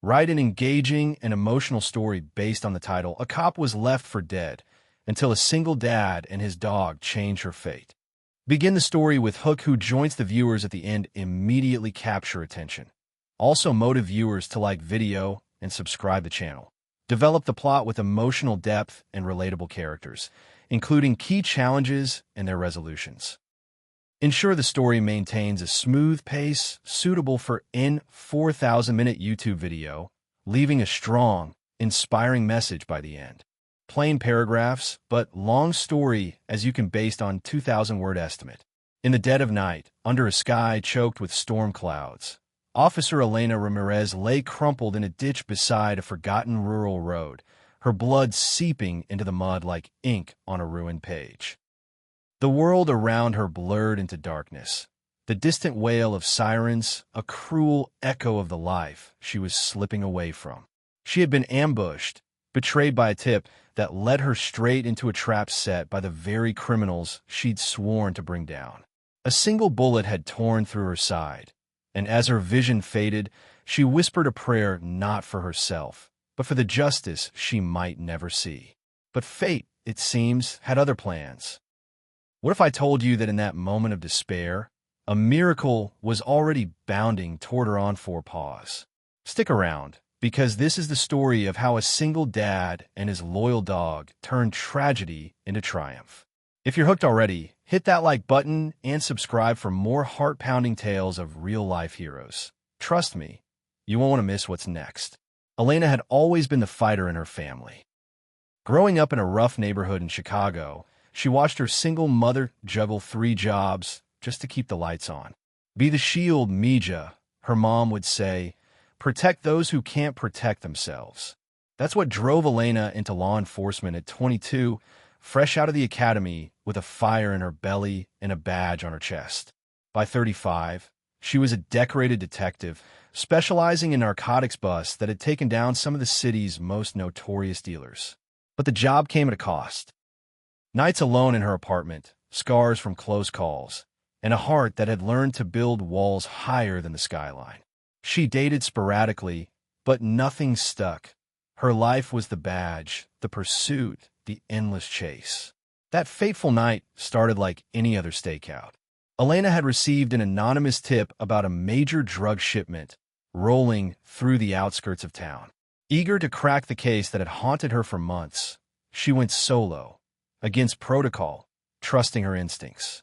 Write an engaging and emotional story based on the title, A Cop Was Left for Dead, until a single dad and his dog change her fate. Begin the story with hook who joins the viewers at the end immediately capture attention. Also motive viewers to like video and subscribe the channel. Develop the plot with emotional depth and relatable characters, including key challenges and their resolutions. Ensure the story maintains a smooth pace suitable for an 4,000-minute YouTube video, leaving a strong, inspiring message by the end. Plain paragraphs, but long story as you can based on 2,000-word estimate. In the dead of night, under a sky choked with storm clouds, Officer Elena Ramirez lay crumpled in a ditch beside a forgotten rural road, her blood seeping into the mud like ink on a ruined page. The world around her blurred into darkness, the distant wail of sirens, a cruel echo of the life she was slipping away from. She had been ambushed, betrayed by a tip that led her straight into a trap set by the very criminals she'd sworn to bring down. A single bullet had torn through her side, and as her vision faded, she whispered a prayer not for herself, but for the justice she might never see. But fate, it seems, had other plans. What if I told you that in that moment of despair, a miracle was already bounding toward her on four paws? Stick around, because this is the story of how a single dad and his loyal dog turned tragedy into triumph. If you're hooked already, hit that like button and subscribe for more heart-pounding tales of real-life heroes. Trust me, you won't want to miss what's next. Elena had always been the fighter in her family. Growing up in a rough neighborhood in Chicago, she watched her single mother juggle 3 jobs just to keep the lights on. Be the shield, Mija, her mom would say. Protect those who can't protect themselves. That's what drove Elena into law enforcement at 22, fresh out of the academy with a fire in her belly and a badge on her chest. By 35, she was a decorated detective, specializing in narcotics busts that had taken down some of the city's most notorious dealers. But the job came at a cost. Nights alone in her apartment, scars from close calls, and a heart that had learned to build walls higher than the skyline. She dated sporadically, but nothing stuck. Her life was the badge, the pursuit, the endless chase. That fateful night started like any other stakeout. Elena had received an anonymous tip about a major drug shipment rolling through the outskirts of town. Eager to crack the case that had haunted her for months, she went solo, against protocol, trusting her instincts.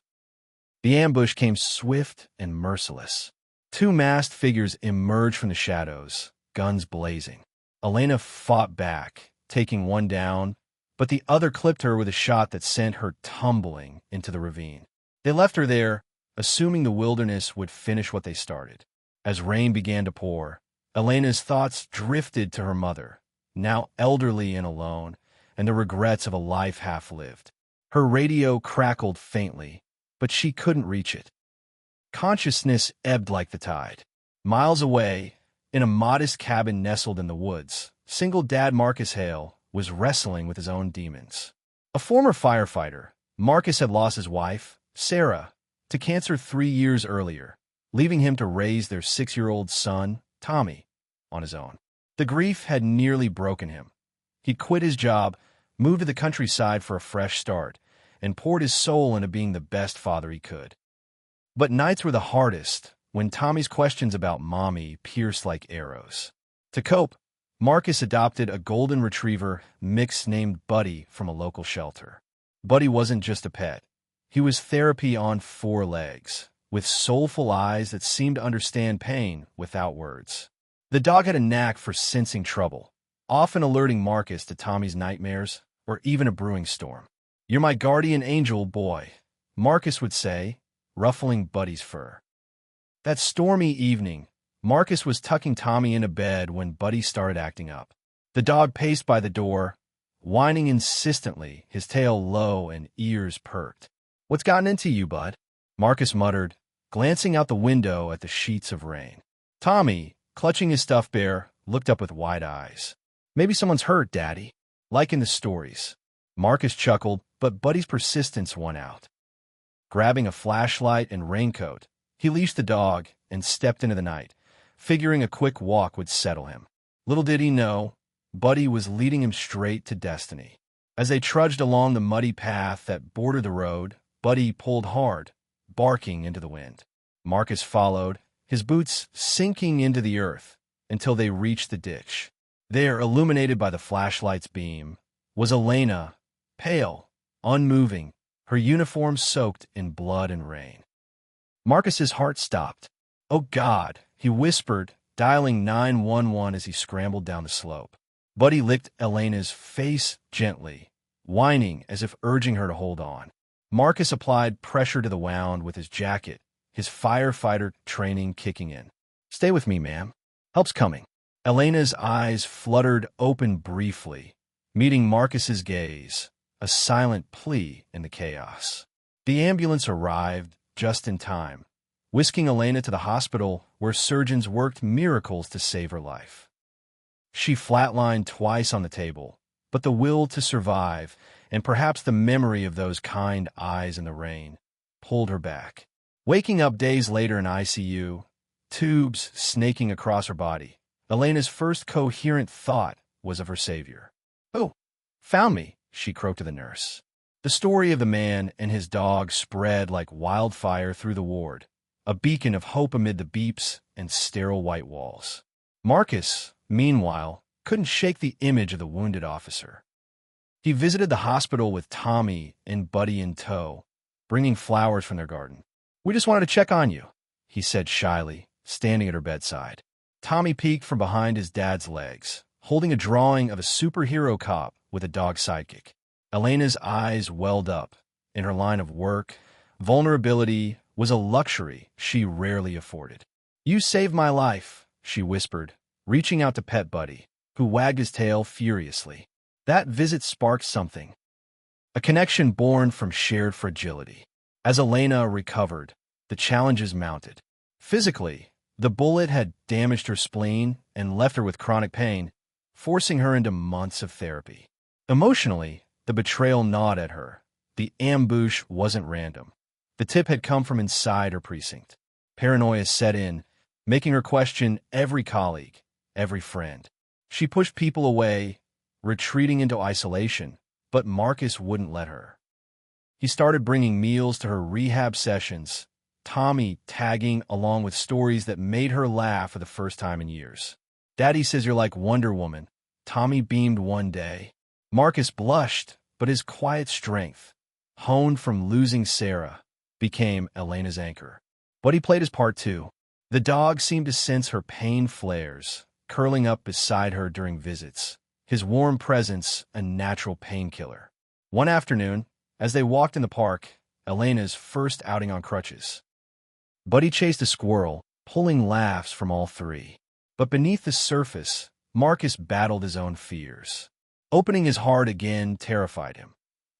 The ambush came swift and merciless. 2 masked figures emerged from the shadows, guns blazing. Elena fought back, taking one down, but the other clipped her with a shot that sent her tumbling into the ravine. They left her there, assuming the wilderness would finish what they started. As rain began to pour, Elena's thoughts drifted to her mother, now elderly and alone, and the regrets of a life half-lived. Her radio crackled faintly, but she couldn't reach it. Consciousness ebbed like the tide. Miles away, in a modest cabin nestled in the woods, single dad Marcus Hale was wrestling with his own demons. A former firefighter, Marcus had lost his wife, Sarah, to cancer 3 years earlier, leaving him to raise their 6-year-old son, Tommy, on his own. The grief had nearly broken him. He quit his job, moved to the countryside for a fresh start, and poured his soul into being the best father he could. But nights were the hardest when Tommy's questions about mommy pierced like arrows. To cope, Marcus adopted a golden retriever mix named Buddy from a local shelter. Buddy wasn't just a pet. He was therapy on 4 legs, with soulful eyes that seemed to understand pain without words. The dog had a knack for sensing trouble, often alerting Marcus to Tommy's nightmares or even a brewing storm. "You're my guardian angel, boy," Marcus would say, ruffling Buddy's fur. That stormy evening, Marcus was tucking Tommy into bed when Buddy started acting up. The dog paced by the door, whining insistently, his tail low and ears perked. "What's gotten into you, bud?" Marcus muttered, glancing out the window at the sheets of rain. Tommy, clutching his stuffed bear, looked up with wide eyes. "Maybe someone's hurt, Daddy, like in the stories." Marcus chuckled, but Buddy's persistence won out. Grabbing a flashlight and raincoat, he leashed the dog and stepped into the night, figuring a quick walk would settle him. Little did he know, Buddy was leading him straight to destiny. As they trudged along the muddy path that bordered the road, Buddy pulled hard, barking into the wind. Marcus followed, his boots sinking into the earth, until they reached the ditch. There, illuminated by the flashlight's beam, was Elena, pale, unmoving, her uniform soaked in blood and rain. Marcus's heart stopped. "Oh God," he whispered, dialing 911 as he scrambled down the slope. Buddy licked Elena's face gently, whining as if urging her to hold on. Marcus applied pressure to the wound with his jacket, his firefighter training kicking in. "Stay with me, ma'am. Help's coming." Elena's eyes fluttered open briefly, meeting Marcus's gaze, a silent plea in the chaos. The ambulance arrived just in time, whisking Elena to the hospital where surgeons worked miracles to save her life. She flatlined twice on the table, but the will to survive, and perhaps the memory of those kind eyes in the rain, pulled her back. Waking up days later in ICU, tubes snaking across her body, Elena's first coherent thought was of her savior. "Oh, found me," she croaked to the nurse. The story of the man and his dog spread like wildfire through the ward, a beacon of hope amid the beeps and sterile white walls. Marcus, meanwhile, couldn't shake the image of the wounded officer. He visited the hospital with Tommy and Buddy in tow, bringing flowers from their garden. "We just wanted to check on you," he said shyly, standing at her bedside. Tommy peeked from behind his dad's legs, holding a drawing of a superhero cop with a dog sidekick. Elena's eyes welled up. In her line of work, vulnerability was a luxury she rarely afforded. "You saved my life," she whispered, reaching out to pet Buddy, who wagged his tail furiously. That visit sparked something. A connection born from shared fragility. As Elena recovered, the challenges mounted. Physically, the bullet had damaged her spleen and left her with chronic pain, forcing her into months of therapy. Emotionally, the betrayal gnawed at her. The ambush wasn't random. The tip had come from inside her precinct. Paranoia set in, making her question every colleague, every friend. She pushed people away, retreating into isolation, but Marcus wouldn't let her. He started bringing meals to her rehab sessions, Tommy tagging along with stories that made her laugh for the first time in years. "Daddy says you're like Wonder Woman," Tommy beamed one day. Marcus blushed, but his quiet strength, honed from losing Sarah, became Elena's anchor. But he played his part too. The dog seemed to sense her pain flares, curling up beside her during visits, his warm presence a natural painkiller. One afternoon, as they walked in the park, Elena's first outing on crutches, Buddy chased a squirrel, pulling laughs from all three. But beneath the surface, Marcus battled his own fears. Opening his heart again terrified him.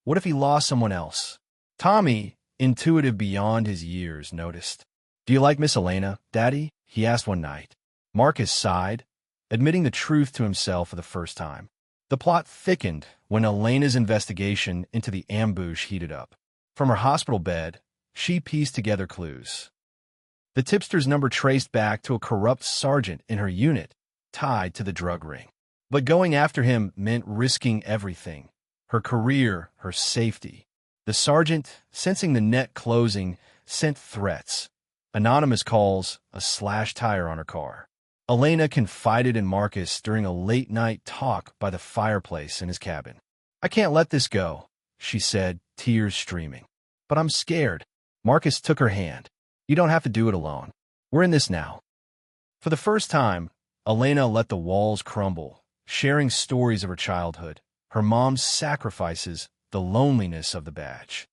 What if he lost someone else? Tommy, intuitive beyond his years, noticed. "Do you like Miss Elena, Daddy?" he asked one night. Marcus sighed, admitting the truth to himself for the first time. The plot thickened when Elena's investigation into the ambush heated up. From her hospital bed, she pieced together clues. The tipster's number traced back to a corrupt sergeant in her unit, tied to the drug ring. But going after him meant risking everything, her career, her safety. The sergeant, sensing the net closing, sent threats, anonymous calls, a slashed tire on her car. Elena confided in Marcus during a late-night talk by the fireplace in his cabin. "I can't let this go," she said, tears streaming. "But I'm scared." Marcus took her hand. "You don't have to do it alone. We're in this now." For the first time, Elena let the walls crumble, sharing stories of her childhood, her mom's sacrifices, the loneliness of the badge.